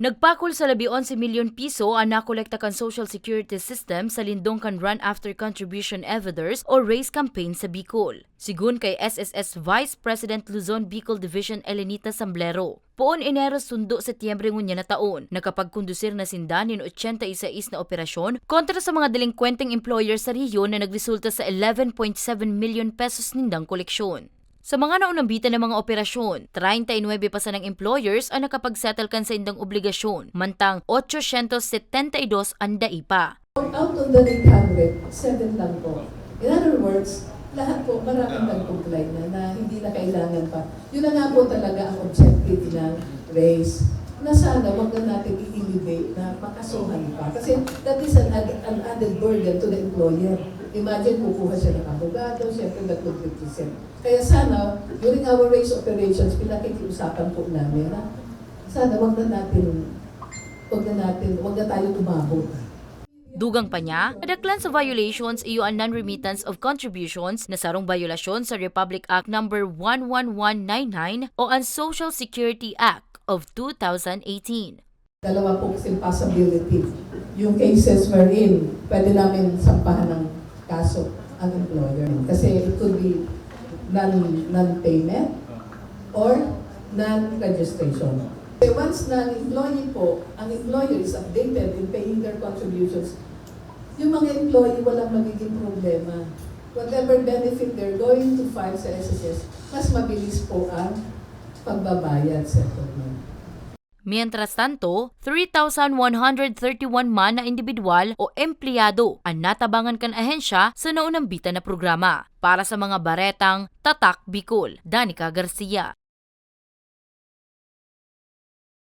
Nagpakol sa 11 milyon piso ang nakolekta kan Social Security System sa lindong kan Run After Contribution Eviders o RACE campaign sa Bicol. Sigun kay SSS Vice President Luzon Bicol Division Elenita Samblero. Poon Enero sundo Setyembre ngunya na taon, nakapagkondusir na sindanin 86 na operasyon kontra sa mga delinkwenteng employer sa rehiyon na nagresulta sa 11.7 million pesos nindang koleksyon. Sa mga naunang bitan ng mga operasyon, 39 pa sa ng employers ang nakapag-settle kan sa indang obligasyon, mantang 872 ang daipa. Out of the 800, 7 lang po. In other words, lahat po maraming nag-comply na hindi na kailangan pa. Yun na nga po talaga ang objective ng race na sana wag na natin i-elevate na makasuhan pa. Kasi that is an added burden to the employer. Imagine, kukuha siya ng abogado, siyempre nag-represent. Kaya sana, during our race operations, pinakikiusapan po namin na sana wag na tayo tumabot. Dugang pa niya, nadaklan sa violations iyo ang non-remittance of contributions na sarong violasyon sa Republic Act No. 11199 o ang Social Security Act of 2018. Dalawa po kasing possibility. Yung cases wherein pwede namin sampahan ng kaso ang employer. Kasi it could be non-payment or non-registration. Once na employee po, ang employer is updated in paying their contributions, yung mga employee walang magiging problema. Whatever benefit they're going to file sa SSS, mas mabilis po ang pagbabayad settlement. Mientras tanto, 3,131 man na individual o empleyado ang natabangan kan ahensya sa naunang bitan na programa. Para sa mga baretang Tatak Bicol, Danica Garcia.